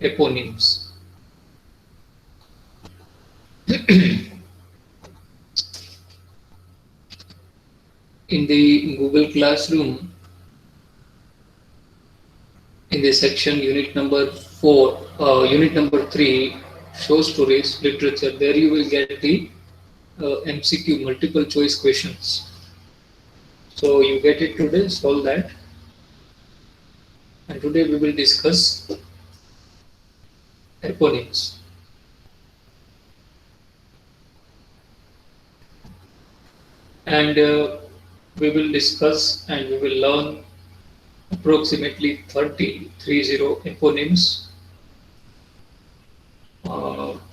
Eponyms. In the Google Classroom, in the section unit number 4, unit number 3, show stories, literature, there you will get the MCQ, multiple choice questions. So you get it today, solve that. And today we will discuss eponyms. And we will discuss and we will learn approximately 30 eponyms,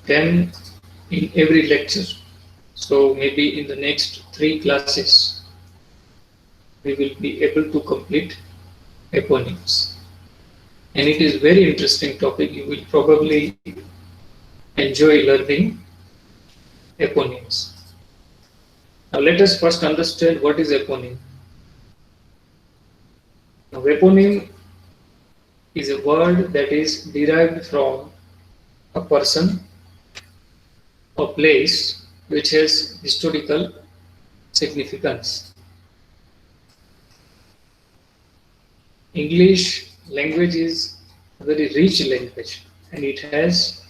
10 in every lecture. So maybe in the next 3 classes, we will be able to complete eponyms. And it is very interesting topic. You will probably enjoy learning eponyms. Now let us first understand what is eponym. Now, eponym is a word that is derived from a person or place which has historical significance. English language is a very rich language and it has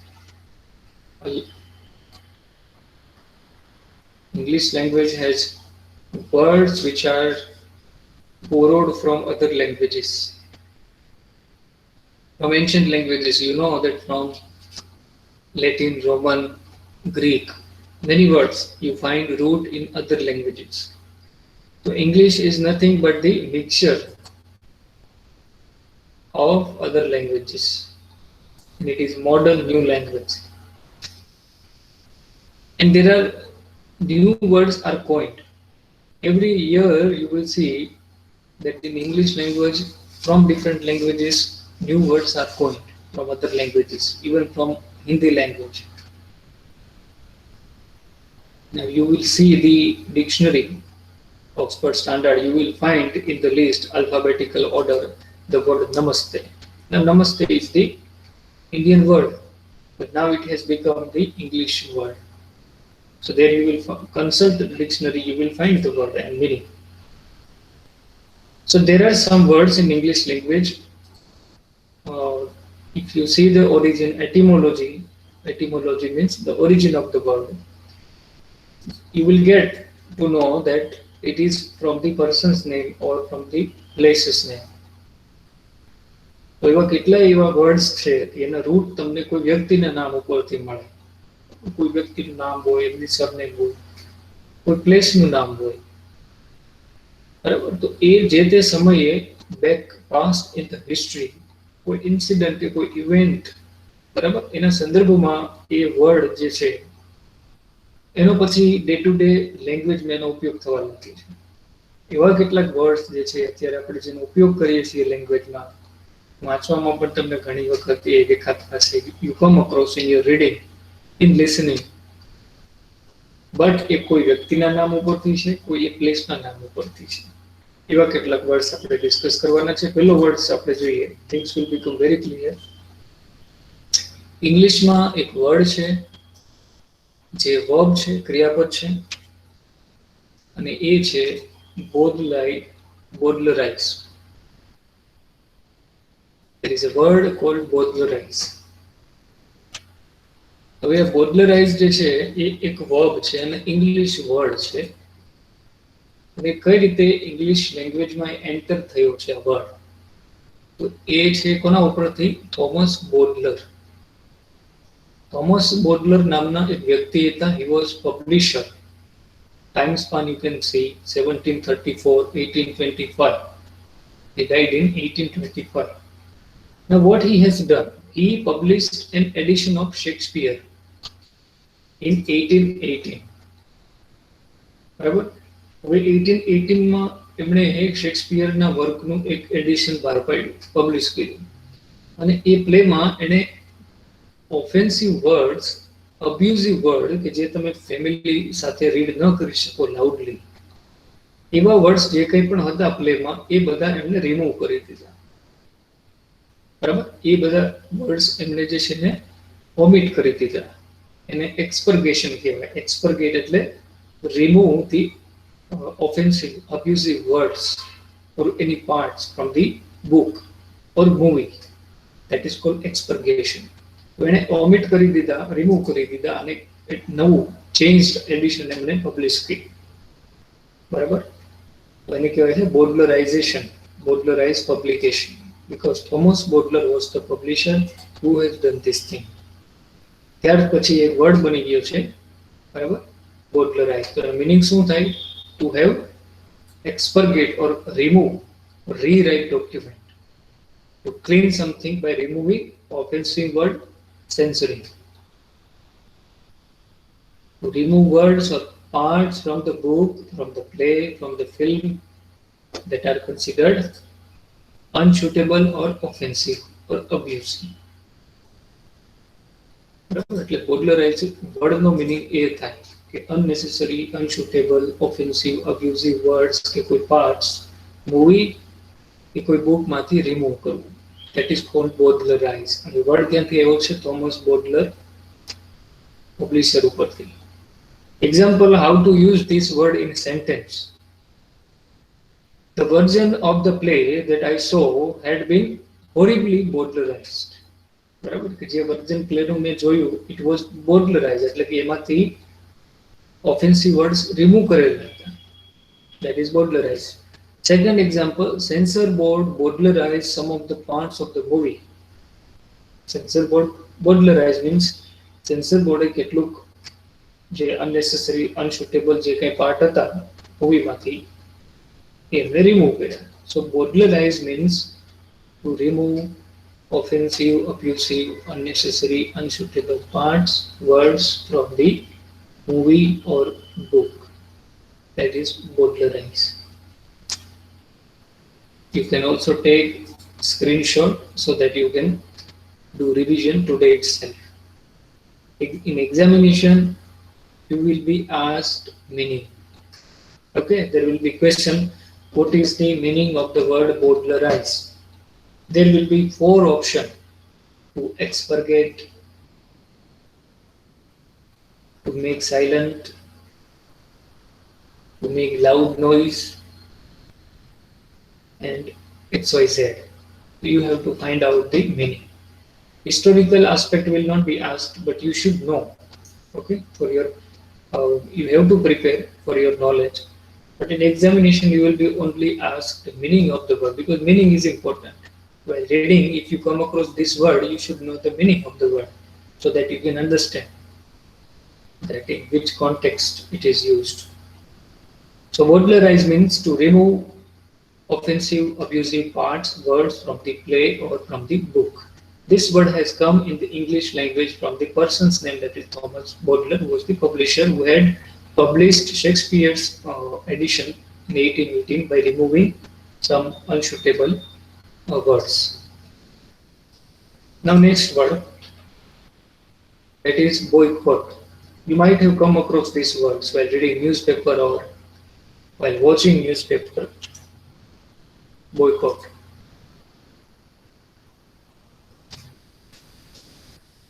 English language has words which are borrowed from other languages. From ancient languages, you know that from Latin, Roman, Greek, many words you find root in other languages. So English is nothing but the mixture of other languages. And it is modern new language. And there are new words are coined. Every year you will see that in English language, from different languages, new words are coined from other languages, even from Hindi language. Now you will see the dictionary, Oxford Standard, you will find in the list alphabetical order the word namaste. Now namaste is the Indian word, but now it has become the English word. So there you will consult the dictionary, you will find the word and meaning. So there are some words in English language. If you see the origin, etymology means the origin of the word. You will get to know that it is from the person's name or from the place's name. તો એવા કેટલા એવા words છે એના route તમને કોઈ વ્યક્તિના નામ ઉપરથી મળે. કોઈ વ્યક્તિનું નામ હોય, એમની સરનેમ હોય, કોઈ પ્લેસનું નામ હોય. બરાબર, તો એ જે તે સમયે back past in the history કોઈ ઇન્સિડન્ટ કે કોઈ ઇવેન્ટ, બરાબર, એના સંદર્ભમાં એ વર્ડ જે છે એનો પછી ડે ટુ ડે લેંગ્વેજમાં એનો ઉપયોગ થવા લાગે છે. એવા કેટલાક વર્ડ્સ જે છે અત્યારે આપણે જેનો ઉપયોગ કરીએ છીએ લેંગ્વેજમાં, વાંચવામાં પણ તમને ઘણી વખત એ દેખાતા હશે. You come across in your reading, in listening, but એ કોઈ વ્યક્તિના નામ ઉપરથી છે, કોઈ એ પ્લેસના નામ ઉપરથી છે. એવા કેટલાક વર્ડ્સ આપણે ડિસ્કસ કરવાના છે. પહેલો વર્ડ્સ આપણે જોઈએ, things will become very clear. ઇંગ્લિશમાં એક વર્ડ છે જે વર્બ છે, ક્રિયાપદ છે, અને એ છે બોડલરાઇઝ. There is a word called Bowdlerize. હવે આ બોડલરાઇઝ જે છે એ એક વર્બ છે અને ઇંગ્લિશ વર્ડ છે. અને કઈ રીતે ઇંગ્લિશ લેંગ્વેજમાં એન્ટર થયો છે આ વર્ડ, તો એ છે કોના ઉપરથી? થોમસ બોડલર. થોમસ બોડલર નામના એક વ્યક્તિ હતા. He was publisher. Time span you can see 1734-1825. He died in 1825. Now what he has done, he published an edition of Shakespeare in 1818. બરાબર, હવે 1818માં એમણે એક શેક્સપિયરના વર્કનું એક એડિશન બહાર પાડ્યું, પબ્લિશ કર્યું. અને એ પ્લેમાં એણે ઓફેન્સિવ વર્ડ્સ, અબ્યુઝિવ વર્ડ કે જે તમે ફેમિલી સાથે રીડ ન કરી શકો લાઉડલી, એવા વર્ડ્સ જે કંઈ પણ હતા પ્લેમાં એ બધા એમણે રિમૂવ કરી દીધા. બરાબર. એ બધા વર્ડ્સ એમને જે છે ને ઓમિટ કરી દીધા. એને એક્સપર્ગેશન કહેવાય. એક્સપર્ગેટ એટલે remove the offensive, abusive words or any parts from the book or movie. That is called expurgation. તો એને ઓમિટ કરી દીધા, રિમૂવ કરી દીધા અને એક નવું ચેન્જ્ડ એડિશન એમને પબ્લિશ કરી. બરાબર. તો એને કહેવાય છે બોડલરાઇઝેશન, બોડલરાઇઝ publication. Because Thomas Bodler was the publisher who has done this thing. ત્યાર પછી એક વર્ડ બની ગયો છે, બરાબર, બોડલરાઇઝ. તો મીનિંગ શું થાય? To have expurgate or remove, rewrite document. To clean something by removing offensive word, censoring. To remove words or parts from the book, from the play, from the film that are considered unsuitable or offensive or abusive. બરાબર. એટલે બોડલરાઇઝ વર્ડનો meaning એ થાય કે અનનેસેસરી, અનસુટેબલ, offensive, અબ્યુઝિવ words કે કોઈ parts movie કે કોઈ બુકમાંથી remove કરવું. That is called બોડલરાઇઝ. અને વર્ડ ક્યાંથી આવ્યો છે? થોમસ બોડલર, પબ્લિશર ઉપરથી. Example, how to use this word in sentence. The version of the play that I saw had been horribly Bodlerized. બરાબર. કે જે વર્ઝન પ્લેનું મેં જોયું, it was Bodlerized, એટલે કે એમાંથી ઓફેન્સિવ વર્ડ્સ રિમૂવ કરેલા હતા. That is Bodlerized. Second example, censor board Bodlerized some of the parts of the movie. Censor board Bodlerized means censor board એ કેટલુંક જે unnecessary, unsuitable જે કંઈ પાર્ટ હતા મૂવીમાંથી એમને રિમૂવ કર્યા. So Bodlerize means to remove offensive, abusive, unnecessary, unsuitable parts, words from the movie or book. That is Bodlerize. You can also take screenshot so that you can do revision today itself. In examination, you will be asked meaning. Okay, there will be question, what is the meaning of the word Bodlerize? There will be 4 options: to expurgate, to make silent, to make loud noise, and XYZ. You have to find out the meaning. Historical aspect will not be asked, but you should know. Okay, for your you have to prepare for your knowledge. But in examination, you will be only asked the meaning of the word, because meaning is important. While reading, if you come across this word, you should know the meaning of the word so that you can understand that in which context it is used. So Bodlerize means to remove offensive, abusive parts, words from the play or from the book. This word has come in the English language from the person's name, that is Thomas Bodler, who was the publisher who had published Shakespeare's edition in 1818 by removing some unsuitable words. Now next word, that is boycott. You might have come across these words while reading newspaper or while watching newspaper. Boycott.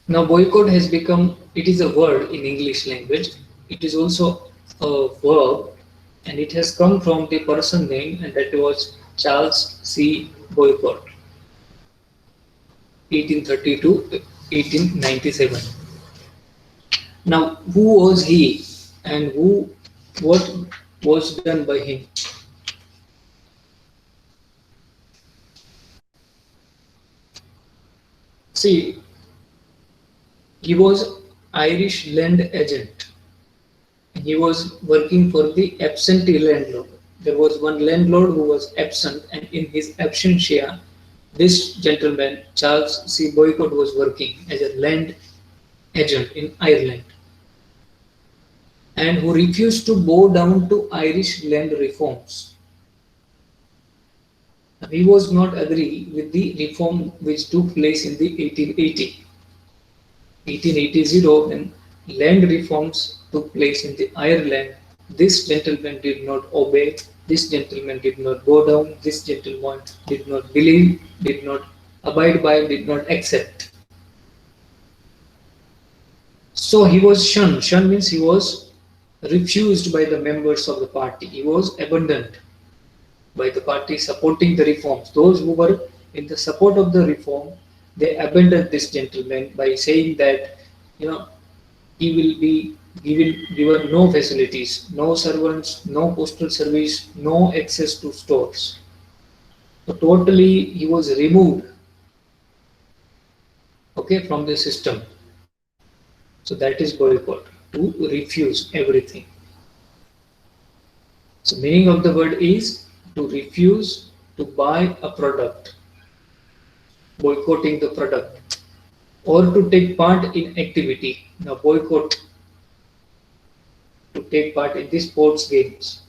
Now boycott has become, it is a word in English language. It is also a verb, and it has come from the person name, and that was Charles C. Boycott, 1830 to 1897. Now, who was he, and what was done by him? See, he was Irish land agent. He was working for the absentee landlord. There was one landlord who was absent, and in his absentia, this gentleman, Charles C. Boycott, was working as a land agent in Ireland, and who refused to bow down to Irish land reforms. He was not agree with the reform which took place in the 1880, when land reforms took place in the Ireland. This gentleman did not obey, this gentleman did not go down, this gentleman did not believe, did not abide by, did not accept. So he was shunned. Shunned means he was refused by the members of the party. He was abandoned by the party supporting the reforms. Those who were in the support of the reform, they abandoned this gentleman by saying that, you know, he will be given no facilities, no servants, no postal service, no access to stores. So totally he was removed, okay, from the system. So that is boycott, to refuse everything. So meaning of the word is to refuse to buy a product, boycotting the product, or to take part in activity. Now boycott, to take part in the sports games.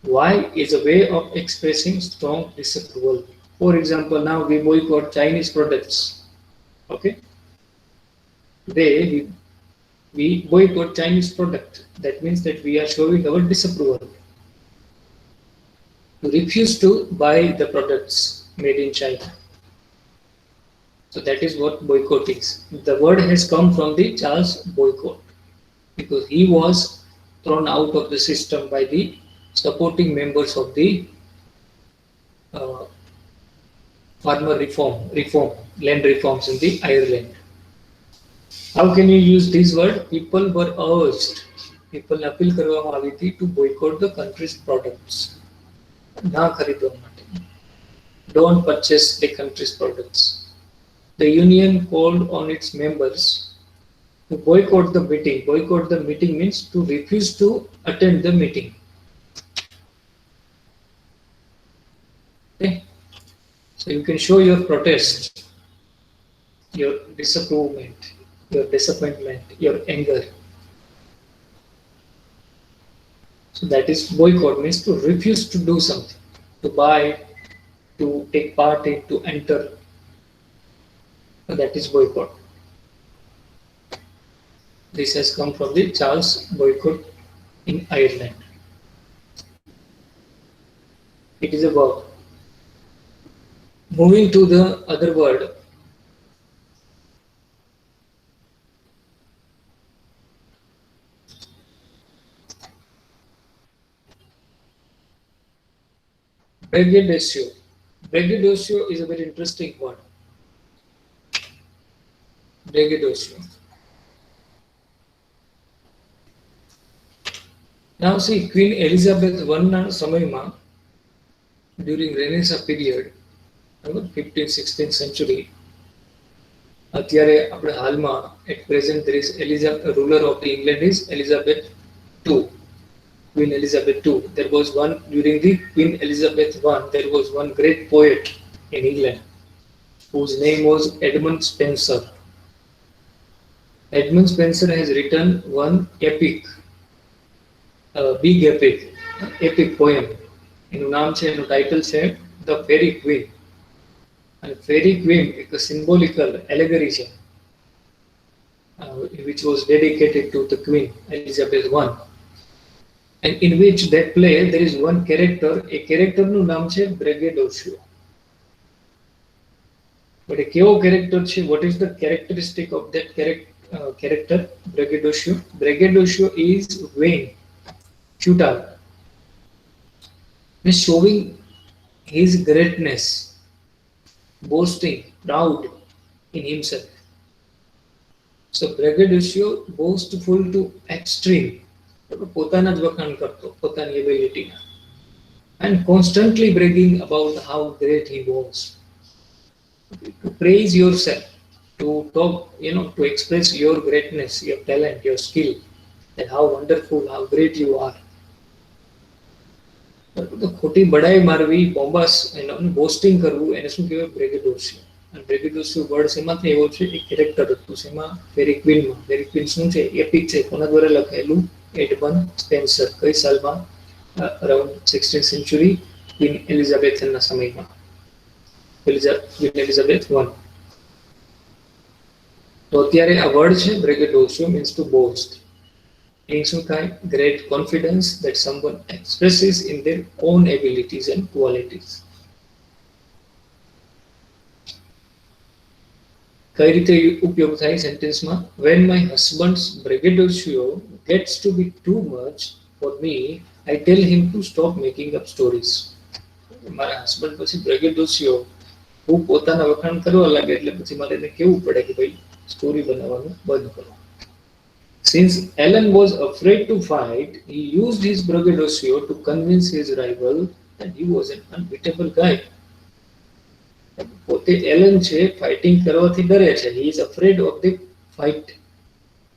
Why is a way of expressing strong disapproval. For example, now we boycott Chinese products. Okay, today we boycott Chinese product. That means that we are showing our disapproval. To refuse to buy the products made in China. So that is what boycott is. The word has come from the Charles Boycott, because he was thrown out of the system by the supporting members of the uh, farmer land reforms in the Ireland. How can you use this word? People were urged, people appeal કરવામાં આવી હતી to boycott the country's products. ના ખરીદવા માટે. Don't purchase the country's products. The union called on its members to boycott the meeting. Boycott the meeting means to refuse to attend the meeting. Okay? So you can show your protest, your disapproval, your disappointment, your anger. So that is boycott, means to refuse to do something, to buy, to take part in, to enter. So that is boycott. This has come from the Charles Boycott in Ireland. It is a verb. Moving to the other word, braggadocio. Braggadocio is a very interesting word. Braggadocio. Now see, Queen Elizabeth I સમયમાં during Renaissance period, 15th 16th century, અત્યારે આપણે હાલમાં at present there is ruler of the England is Elizabeth II, Queen Elizabeth II. There was one during the Queen Elizabeth I. There was one great poet in England whose name was Edmund Spenser. Edmund Spenser has written one epic, big epic poem. એનું નામ છે, એનું title છે The Fairy Queen. And Fairy Queen એક symbolical allegory છે, which was dedicated to the Queen Elizabeth I. And in which that play there is one character, a character નું નામ છે Braggadocio. But a કેવો character છે? What is the characteristic of that character Braggadocio? Braggadocio is vain, futile, means showing his greatness, boasting, proud in himself. So braggadocio, boastful to extreme, પોતાના જ વખાણ કરતો, પોતાની એબિલિટીના, and constantly bragging about how great he was. To praise yourself, to talk, to express your greatness, your talent, your skill, that how wonderful, how great you are. ખોટી બડાઈ મારવી, બોમ્બાસ, બોસ્ટિંગ કરવું, એને શું કહેવાય? બ્રેગેડોસિયો. અને બ્રેગેડોસિયો વર્ડ શેમાંથી આવ્યો છે? એક કેરેક્ટર હતું શેમાં? ફેરી ક્વીનમાં. ફેરી ક્વીન શું છે? એપિક છે. કોના દ્વારા લખાયેલું? Edmund Spencer. કઈ સાલમાં? અરાઉન્ડ 16th century, ક્વીન એલિઝાબેથના સમયમાં. Queen Elizabeth I. તો અત્યારે આ વર્ડ છે બ્રેગેડોસિયો, મીન્સ ટુ બોસ્ટ. શું થાય? Great confidence that someone expresses in their own abilities and qualities. કઈ રીતે ઉપયોગ થાય સેન્ટેન્સમાં? When my husband's braggadocio gets to be too much for me, I tell him to stop making up stories. મારા husband પછી બ્રેગેડોસિયો હું પોતાના વખાણ કરવા લાગે એટલે પછી મારે એને કેવું પડે કે ભાઈ સ્ટોરી બનાવવાનું બંધ કરો. Since Alan was afraid to fight, he used his braggadocio to convince his rival that he was an unbeatable guy. પોતે એલન છે ફાઇટિંગ કરવાથી ડરે છે. He is afraid of the fight.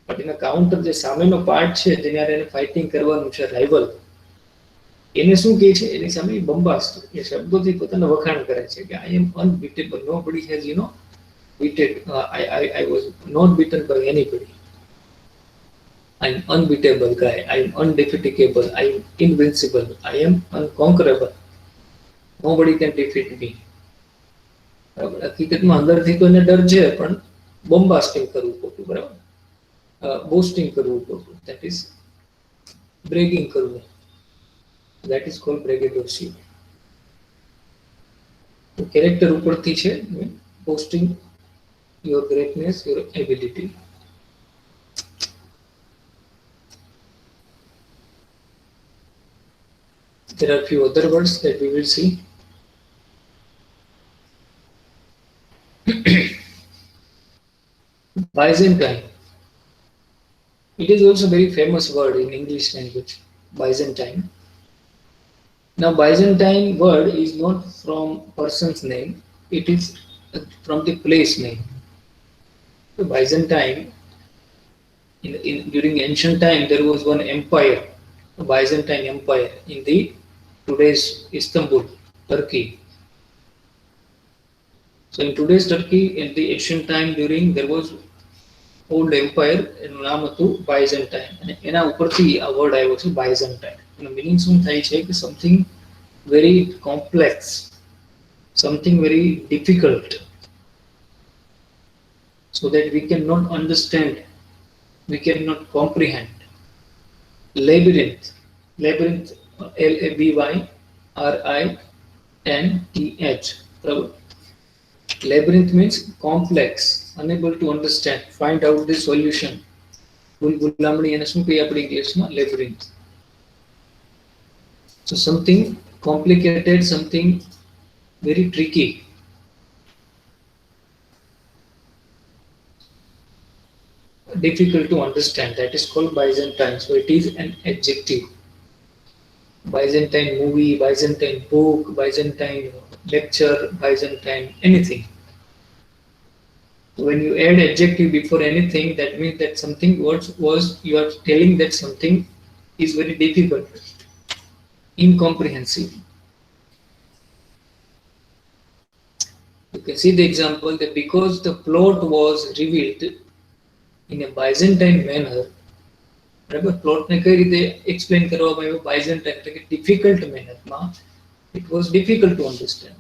પણ એના કાઉન્ટર જે સામેનો પાર્ટ છે જેને એને ફાઇટિંગ કરવાનું છે રાઇવલ, એને શું કહે છે? એની સામે બંબાસ્ટ એ શબ્દોથી પોતાના વખાણ કરે છે કે I am unbeatable, nobody has beaten, I was not beaten by anybody. I am unbeatable guy, I am undefeatable, I am invincible, I am unconquerable, nobody can defeat me. હકીકતમાં અંદરથી તો એને ડર છે પણ બોમ્બાસ્ટિંગ કરવું ખોટું, બરાબર, બોસ્ટિંગ કરવું ખોટું, that is bragging કરવું, that is called braggadocio. તો કેરેક્ટર ઉપરથી છે boasting your greatness, your ability. There are few other words that we will see. Byzantine. It is also a very famous word in English language, Byzantine. Now, Byzantine word is not from person's name, it is from the place name. So Byzantine, during ancient time, there was one empire, the Byzantine Empire, in the today's Istanbul, Turkey. So in today's Turkey, in the ancient time, there was old empire, એનું નામ હતું Byzantine, અને એના ઉપરથી આ word આવ્યો છે Byzantine. એનો મીનિંગ શું થાય છે કે something very complex, something very difficult, so that we cannot understand, we cannot comprehend. Labyrinth, Labyrinth, Labyrinth means complex, unable to understand, find out the solution. ગુલામણી એને શું કહીએ આપણે ઇંગ્લિશમાં? Labyrinth. So something complicated, something very tricky. Difficult to understand, that is called Byzantine. So it is an adjective. Byzantine movie, Byzantine book, Byzantine lecture, Byzantine anything. When you add adjective before anything, that means that something was you are telling that something is very difficult, incomprehensible. You can see the example that because the plot was revealed in a Byzantine manner, બરાબર, પ્લોટને કઈ રીતે explain કરવામાં આવ્યો? Byzantine એટલે કે difficult મેનરમાં. It was difficult to understand.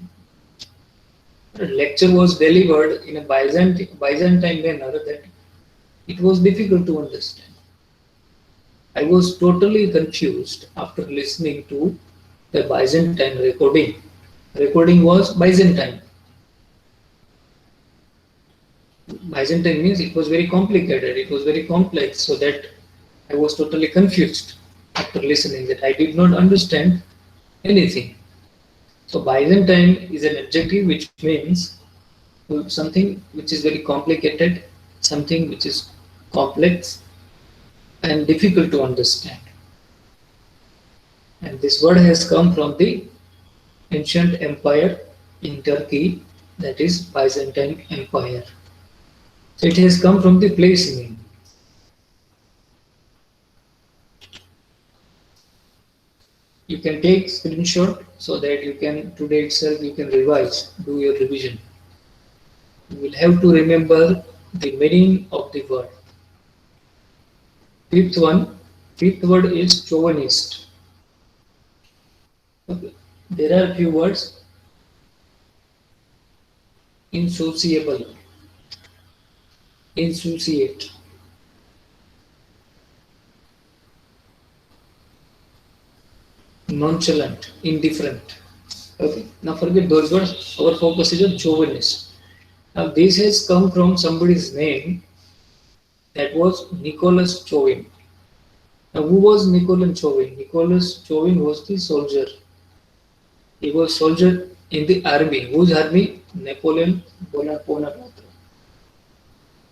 The lecture was delivered in a Byzantine manner that it was difficult to understand. I was totally confused after listening to the Byzantine recording. Recording was Byzantine. Byzantine means it was very complicated, it was very complex, so that I was totally confused after listening, that I did not understand anything. So Byzantine is an adjective which means something which is very complicated, something which is complex and difficult to understand. And this word has come from the ancient empire in Turkey, that is Byzantine Empire. So it has come from the place name. You can take screenshot so that you can, today itself you can revise, do your revision. You will have to remember the meaning of the word. Fifth word is chauvinist. Okay. There are few words. Insociable, insouciate, nonchalant, indifferent. Okay. Now forget those words. Our focus is on chauvinist. Now this has come from somebody's name that was Nicholas Chauvin. Now who was Nicholas Chauvin? Nicholas Chauvin was the soldier. He was soldier in the army. Whose army? Napoleon Bonaparte.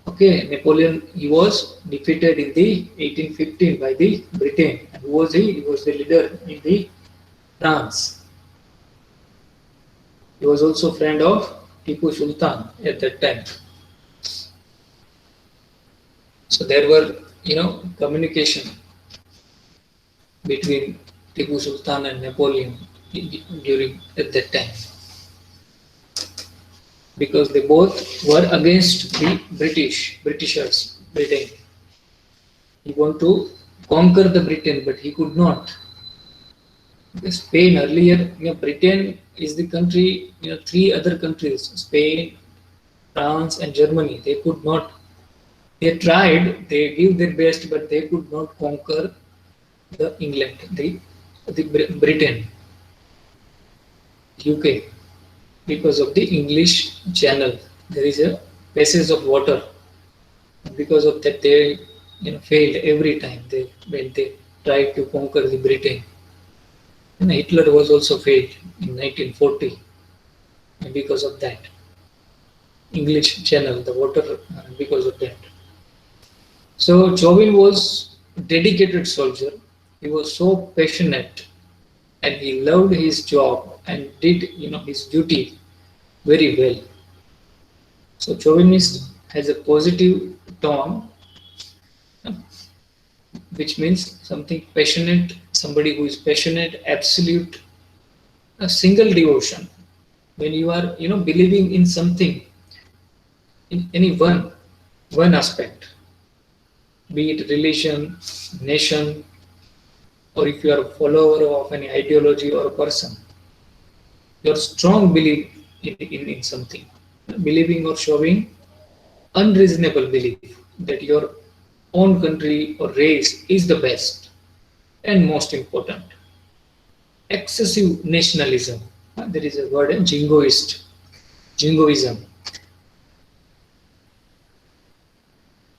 Okay, Napoleon, he was defeated in the 1815 by the Britain. And who was he? He was the leader in the France. He was also friend of Tipu Sultan at that time. So there were, communication between Tipu Sultan and Napoleon during at that time, because they both were against the Britishers, Britain. He wanted to conquer the Britain, but he could not. Spain earlier, Britain is the country, three other countries, Spain, France, and Germany. They could not. They tried. They gave their best, but they could not conquer the England, the Britain, UK, because of the English Channel. There is a passage of water. Because of that, they failed every time when they tried to conquer the Britain. And Hitler was also failed in 1940 because of that. English Channel, the water, because of that. So Chauvin was a dedicated soldier. He was so passionate, and he loved his job and did his duty very well. So chauvinist has a positive tone, which means something passionate, somebody who is passionate, absolute, a single devotion. When you are believing in something, in any one aspect, be it religion, nation, or if you are a follower of any ideology or a person, your strong belief in something, believing or showing unreasonable belief that your own country or race is the best, and most important, excessive nationalism. There is a word, jingoism.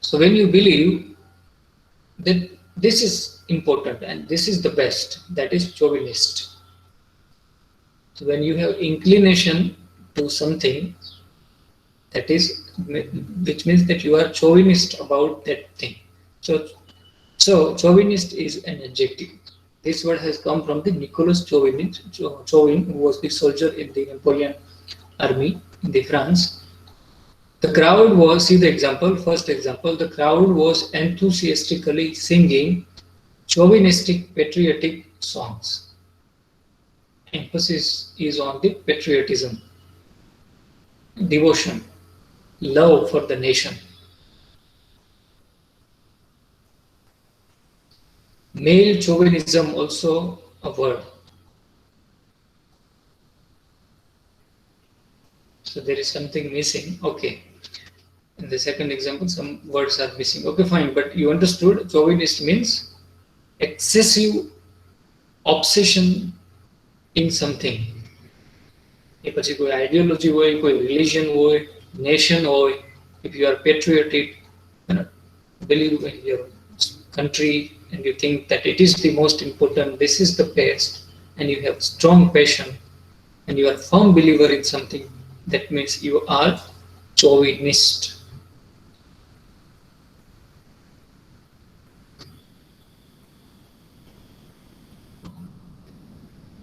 So when you believe that this is important and this is the best, that is chauvinist. So when you have inclination to something, that is, which means that you are chauvinist about that thing. So chauvinist is an adjective. This word has come from the Nicholas Chauvin, who was the soldier in the Napoleon army in the France. The crowd was, see the example, first example, the crowd was enthusiastically singing chauvinistic patriotic songs. Emphasis is on the patriotism, devotion, love for the nation. Male chauvinism also a word. So there is something missing. Okay. In the second example, some words are missing. Okay, fine. But you understood chauvinist means excessive obsession in something. એ પછી કોઈ ideology હોય, કોઈ religion હોય, nation હોય, if you are patriotic, believe in your country and you think that it is the most important, this is the best, and you have strong passion and you are firm believer in something, that means you are chauvinist.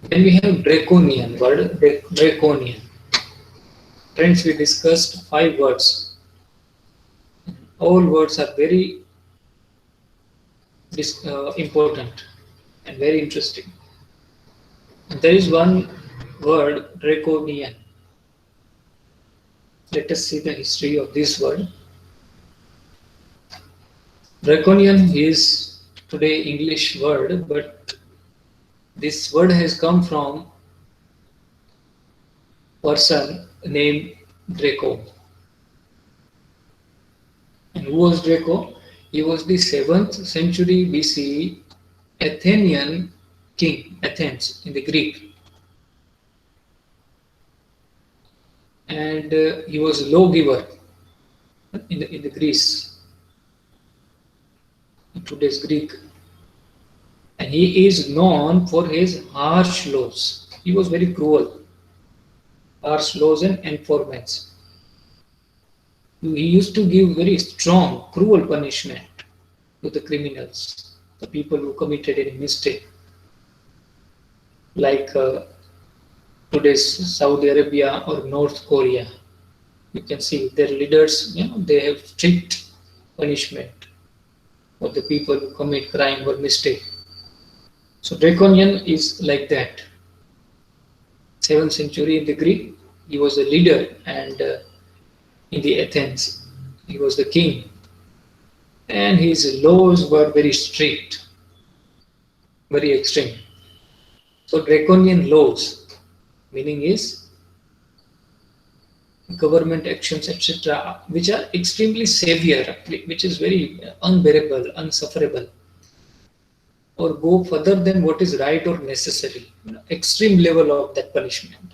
Then we have draconian word, draconian. Friends, we discussed 5 words. All words are very important and very interesting. And there is one word, draconian. Let us see the history of this word. Draconian is today English word, but this word has come from person named Draco. And who was Draco? He was the 7th century BCE Athenian king, Athens in the Greek. and he was lawgiver in the Greece, in today's Greek, and he is known for his harsh laws. He was very cruel, harsh laws and enforcements. He used to give very strong, cruel punishment to the criminals, the people who committed any mistake, like today's Saudi Arabia or North Korea. You can see their leaders, they have strict punishment for the people who commit crime or mistake. So Draconian is like that. 7th century in the Greek, he was a leader, and in the Athens, he was the king, and his laws were very strict, very extreme. So Draconian laws, meaning is government actions, etc., which are extremely severe, which is very unbearable, unsufferable, or go further than what is right or necessary. Extreme level of that punishment,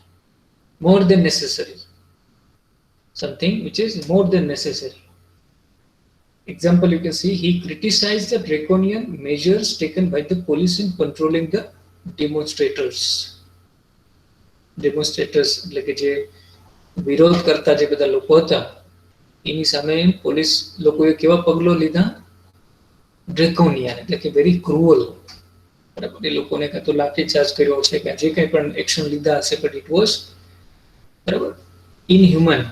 more than necessary, something which is more than necessary. Example, you can see he criticized the draconian measures taken by the police in controlling the demonstrators. Demonstrators એટલે કે જે વિરોધ કરતા જે બધા લોકો હતા એની સામે પોલીસ લોકોએ કેવા પગલો લીધા? ડ્રેકોનિયન, એટલે કે વેરી ક્રુઅલ. બરાબર, એ લોકોને કાં તો લાઠીચાર્જ કર્યો છે કે જે કંઈ પણ એક્શન લીધા હશે, બટ ઇટ વોઝ બરાબર ઇનહ્યુમન.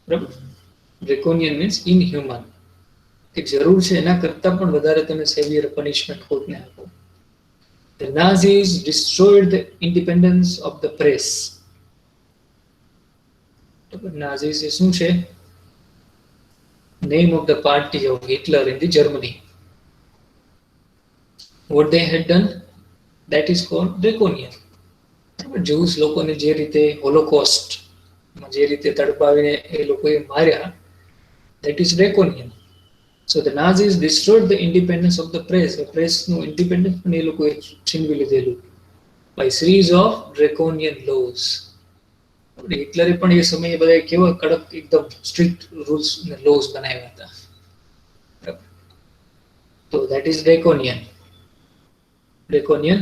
બરાબર, ડ્રેકોનિયન મીન્સ ઇનહ્યુમન, કે જરૂર છે એના કરતાં પણ વધારે તમે સેવિયર પનિશમેન્ટ કોઈને આપો. The Nazis destroyed the independence of the press. Nazis is શું છે? Name of the party of Hitler in the Germany. What they had done, that is called draconian. Jews લોકોને જે રીતે હોલોકોસ્ટ જે રીતે તડપાવીને એ લોકોએ માર્યા, that is draconian. So the Nazis destroyed the independence of the press. The press no independence પણ એ લોકોએ છીનવી લીધેલું by series of draconian laws. હિટલરે પણ એ સમયે બધા કેવા કડક એકદમ સ્ટ્રિક્ટ રૂલ્સ અને લોઝ બનાવ્યા હતા. તો that is draconian. Draconian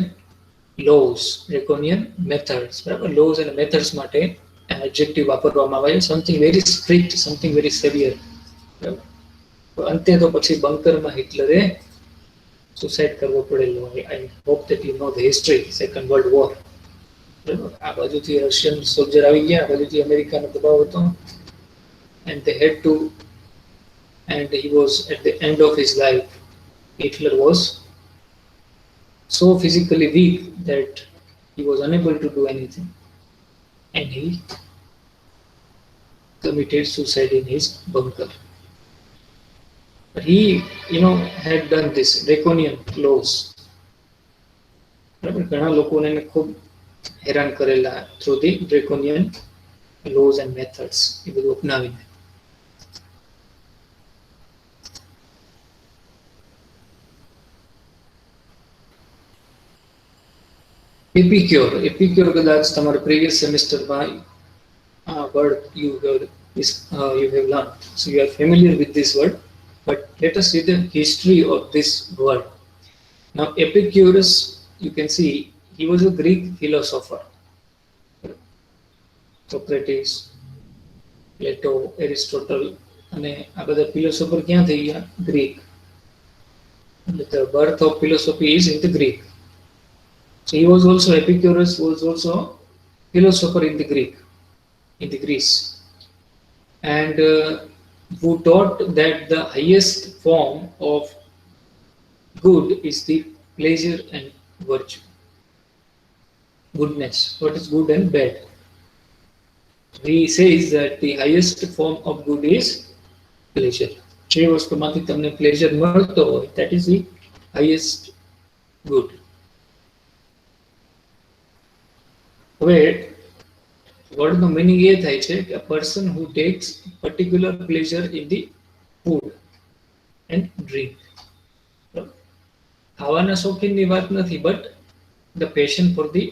laws, draconian methods. બરાબર, laws and methods માટે adjective વાપરવામાં આવે છે. something very strict, something very severe. બરાબર, અંતે તો પછી બંકરમાં હિટલરે સુસાઇડ કરવો પડેલો. I hope that you know the history, Second World War. આ બાજુથી રશિયન સોલ્જર આવી ગયા, આ બાજુથી અમેરિકાનો દબાવ હતો, and they had to, and he was at the end of his life. Hitler was so physically weak that he was unable to do anything, and he committed suicide in his bunker. But he, had done this draconian laws. ઘણા લોકોને ખૂબ હેરાન કરેલા through the draconian laws and methods. એ બધું અપનાવીને. Epicure. Epicure કદાચ તમારા પ્રીવિયસ સેમેસ્ટરમાં word you have learned. So you are familiar with this word, but let us see the history of this word. Now Epicurus, you can see, he was a Greek philosopher. Socrates, Plato, Aristotle, અને આ બધા philosopher ક્યાં થઈ ગયા? Greek. The birth of philosophy is in the Greek. So he was also, Epicurus was also philosopher in the Greece, and who taught that the highest form of good is the pleasure and virtue. Goodness, what is good and bad? He says that the highest form of good is pleasure. જે વસ્તુમાંથી તમને pleasure મળતો હોય, that is the highest good. હવે વર્ડનો meaning એ થાય છે કે a person who takes particular pleasure in the food and drink. ખાવાના શોખીનની વાત નથી, but the passion for the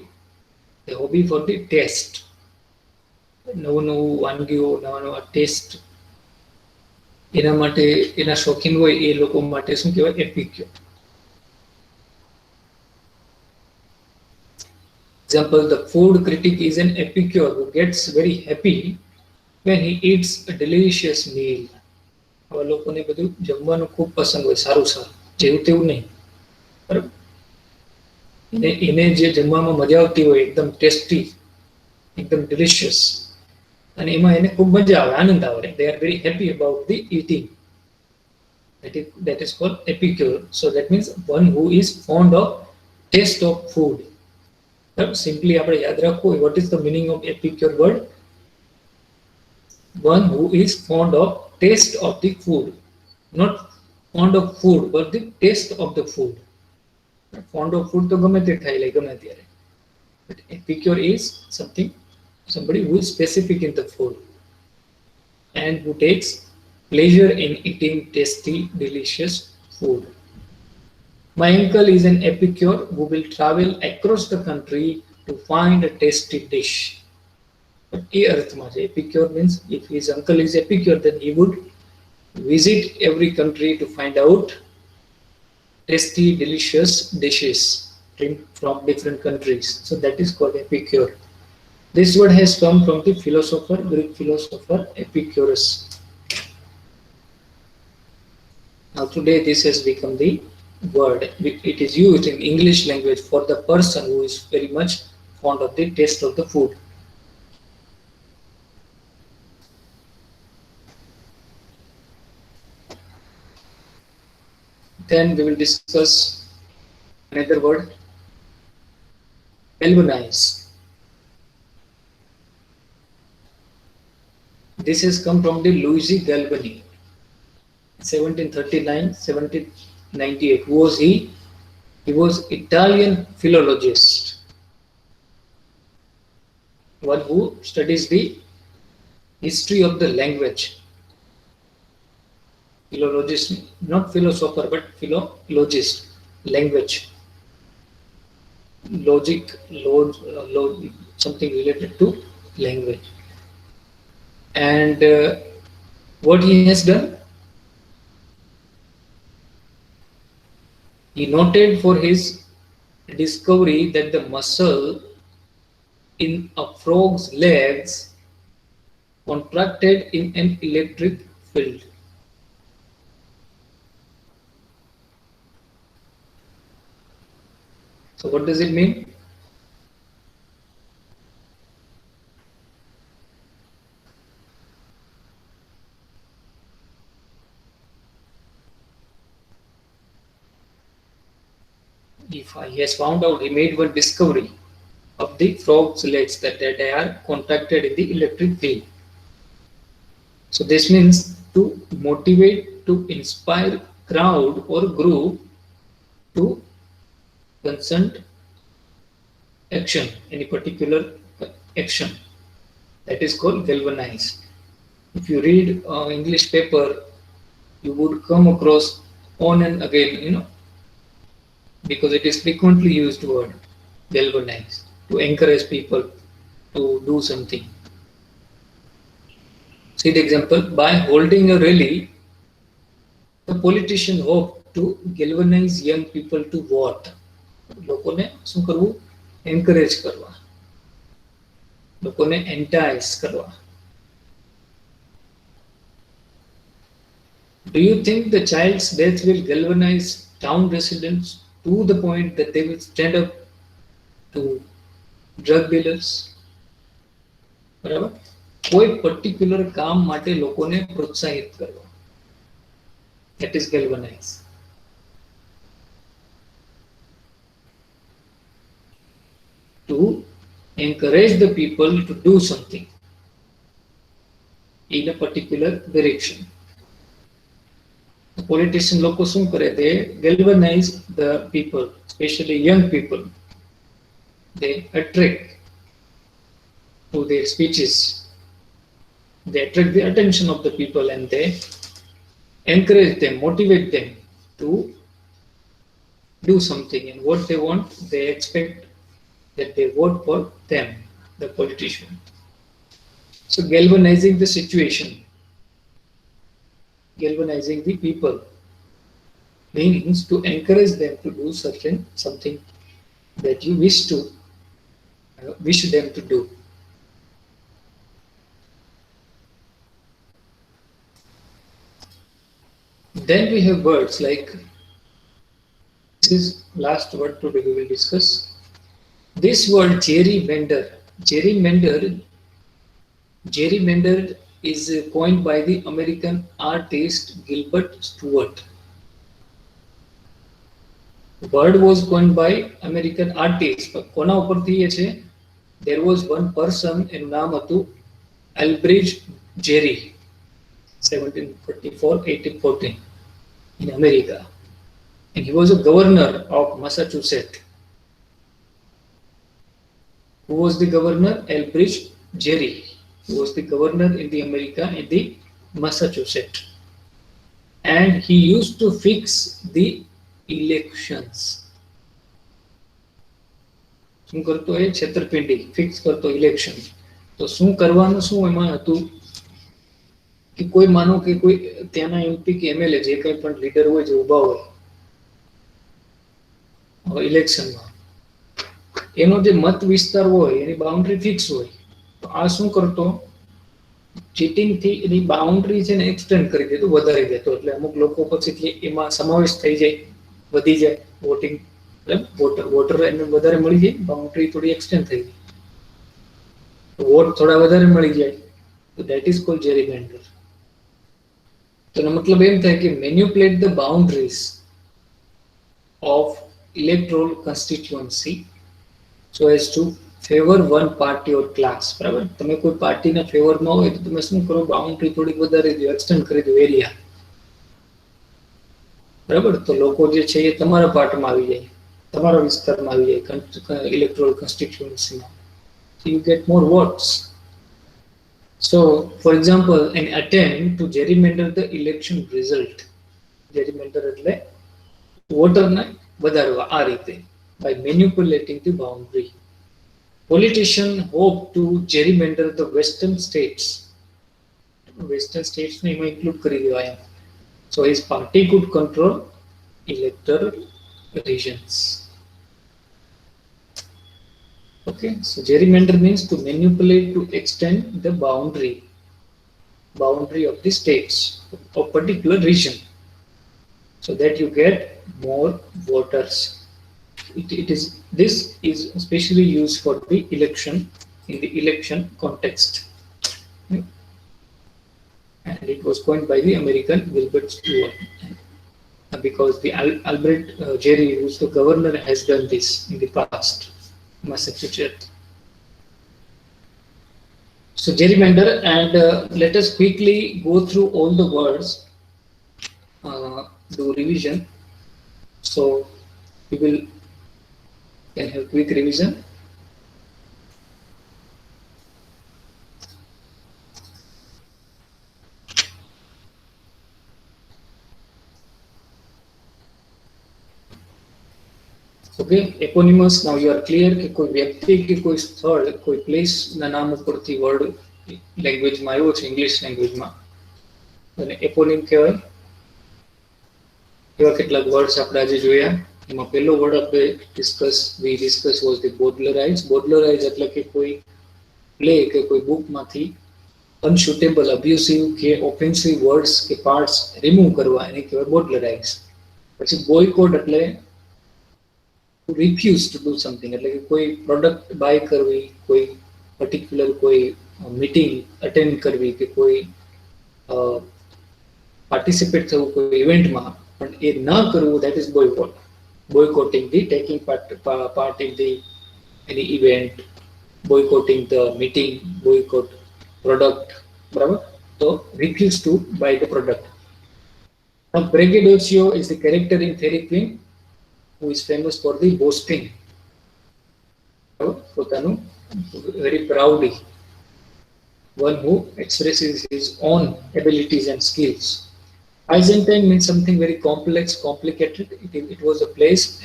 hobby for the taste. નવું નવું વાનગીઓ, નવા નવા ટેસ્ટ, એના માટે એના શોખીન હોય એ લોકો માટે શું કહેવાય? એપિક્યોર. Example, the food critic is an epicure who gets very happy when he eats a delicious meal. આવા લોકોને બધું જમવાનું ખૂબ પસંદ હોય, સારું સારું, જેવું તેવું નહીં, બરાબર? એને જે જમવામાં મજા આવતી હોય, એકદમ ટેસ્ટી, એકદમ ડિલિશિયસ, અને એમાં એને ખૂબ મજા આવે, આનંદ આવે. They are very happy about the eating. That is called epicure. So that means one who is fond of taste of food. Simply આપણે યાદ રાખવું, what is the meaning of epicure word? One who is fond of taste of the food, not fond of food but the taste of the food. Fond of food તો ગમે તે ખાઈ લે, ગમે ત્યારે. But epicure is somebody who is specific in the food and who takes pleasure in eating tasty, delicious food. My uncle is an epicure who will travel across the country to find a tasty dish. But એ અર્થમાં છે. Epicure means if his uncle is epicure, then he would visit every country to find out tasty, delicious dishes from different countries. So that is called epicure. This word has come from the philosopher, Greek philosopher Epicurus. Now today this has become the word. It is used in English language for the person who is very much fond of the taste of the food. Then we will discuss another word, galvanize. This has come from the Luigi Galvani, 1739-1798. Who was he? He was Italian philologist, one who studies the history of the language. Philologist, not philosopher, but philologist, language, logic, something related to language. And what he has done? He noted for his discovery that the muscle in a frog's legs contracted in an electric field. So what does it mean? He has found out, he made one discovery of the frog's legs that they are contracted in the electric field. So this means to motivate, to inspire crowd or group to consent action, any particular action. That is called galvanize. If you read English paper, you would come across on and again, because it is frequently used word, galvanize, to encourage people to do something. See the example, by holding a rally, the politician hoped to galvanize young people to vote. લોકોને શું કરવું? Anchorage કરવા, લોકોને એન્ટાઇસ કરવા. Do you think the child's death will galvanize town residents to the point that they will stand up to drug dealers? બરાબર? કોઈ particular કામ માટે લોકોને પ્રોત્સાહિત કરવા. That is galvanize. To encourage the people to do something in a particular direction. The politician લોકો શું કરે? They galvanize the people, especially young people. They attract to their speeches. They attract the attention of the people and they encourage them, motivate them to do something. And what they want, they expect that they vote for them, the politician. So galvanizing the situation, galvanizing the people, means to encourage them to do certain something that you wish them to do. Then we have words like, this is last word today we will discuss. This word gerrymander. Gerrymander, gerrymander is coined by the American artist Gilbert Stuart. The word was coined by American artist. But કોના ઉપરથી એ છે? There was one person એનું નામ હતું Elbridge Gerry, 1744-1814 in America. And he was a governor of Massachusetts. Who was the governor? Elbridge Gerry. He was the governor in the America in the Massachusetts. And he used to fix the elections. શું કરતો એ છેતરપિંડી fix કરતો election. તો શું કરવાનું શું એમાં હતું કે કોઈ માનો કે કોઈ ત્યાંના એમપી કે એમએલએ જે કંઈ પણ લીડર હોય જે ઊભા હોય ઇલેક્શનમાં, એનો જે મત વિસ્તાર હોય એની બાઉન્ડ્રી ફિક્સ હોય. તો આ શું કરતો, ચીટિંગથી એની બાઉન્ડ્રી છે ને એક્સટેન્ડ કરી દેતો, વધારી દેતો. એટલે અમુક લોકો પછી એમાં સમાવેશ થઈ જાય, વધી જાય વોટિંગ, વોટર એને વધારે મળી જાય, બાઉન્ડ્રી થોડી એક્સટેન્ડ થઈ જાય, વોટ થોડા વધારે મળી જાય. તો દેટ ઇઝ કોલ્ડ જેરીમેન્ડર. તો એનો મતલબ એમ થાય કે manipulate the boundaries of electoral constituency so as to favor one party or class. બરાબર, તમે કોઈ પાર્ટીના ફેવરમાં હોય તો તમે શું કરો, બાઉન્ડ્રી થોડીક વધારી દો, એક્સટેન્ડ કરી દો એરિયા. બરાબર, તો લોકો જે છે એ તમારા પાર્ટમાં આવી જાય, તમારા વિસ્તારમાં આવી જાય, electoral કોન્સ્ટિટ્યુઅન્સીમાં. So you get more votes. So for example, an attempt to gerrymander the election result. Gerrymander એટલે વોટરના વધારવા આ રીતે, by manipulating the boundary. Politicians hope to gerrymander the western states. Western states ને એમાં include કરી દેવાય. So his party could control electoral regions. Okay, so gerrymander means to manipulate, to extend the boundary of the states of particular region, so that you get more voters. This is especially used for the election, in the election context. And it was coined by the American Gilbert Stuart, because the Albert Gerry, who's the governor, has done this in the past, Massachusetts. So gerrymander, and let us quickly go through all the words, do revision. So we can have quick revision. Okay, eponymous. Now you are clear કે કોઈ વ્યક્તિ કે કોઈ સ્થળ, કોઈ place ના નામ ઉપરથી વર્ડ લેંગ્વેજમાં આવ્યો છે, ઇંગ્લિશ લેંગ્વેજમાં, અને એપોનિમ કહેવાય. એવા કેટલાક વર્ડ્સ આપણે આજે જોયા. એમાં પહેલો વર્ડ આપણે ડિસ્કસ વોઝ ધી બોડલરાઇઝ. બોડલરાઇઝ એટલે કે કોઈ પ્લે કે કોઈ બુકમાંથી અનસુટેબલ, અબ્યુસિવ કે ઓફેન્સિવ વર્ડ્સ કે પાર્ટ્સ રિમૂવ કરવા, એને કહેવાય બોડલરાઇઝ. પછી બોયકોટ એટલે રિફ્યુઝ ટુ ડુ સમથિંગ, એટલે કે કોઈ પ્રોડક્ટ બાય કરવી, કોઈ પર્ટિક્યુલર કોઈ મીટિંગ અટેન્ડ કરવી, કે કોઈ પાર્ટિસિપેટ થવું કોઈ ઇવેન્ટમાં, પણ એ ન કરવું, that is boycott. Boycotting the taking part in the any event, boycotting the meeting, boycott product. બરાબર, તો refuse to buy the product. Now braggadocio is the character in Fairy Queen who is famous for the boasting. પોતાનું very proudly, one who expresses his own abilities and skills. Byzantine means something very complex, complicated. It was a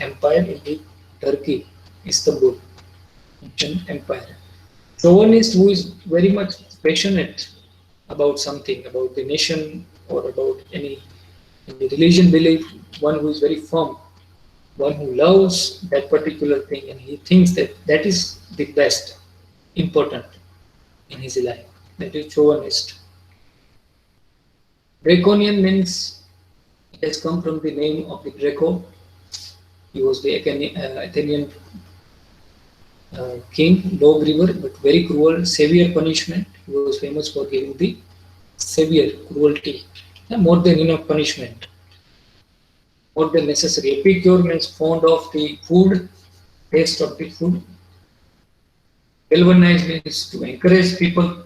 empire in the Turkey, Istanbul, ancient empire. Chauvinist who is very much passionate about something, about the nation or about any religion belief, one who is very firm, one who loves that particular thing and he thinks that that is the best, important in his life. That is chauvinist. Draconian means it has come from the name of the Draco. He was the Athenian king, lawgiver, but very cruel, severe punishment. He was famous for giving the severe cruelty, more than enough punishment, more than necessary. Epicure means fond of the food, taste of the food. Galvanize means to encourage people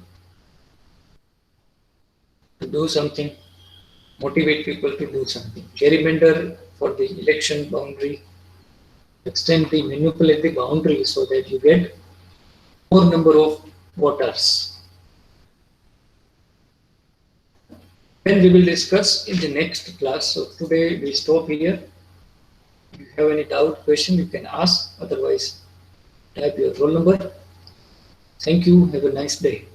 to do something, motivate people to do something. Gerrymander for the election boundary, extend the manipulate the boundary so that you get more number of voters. Then we will discuss in the next class. So today we stop here. If you have any doubt, question, you can ask. Otherwise, type your roll number. Thank you. Have a nice day.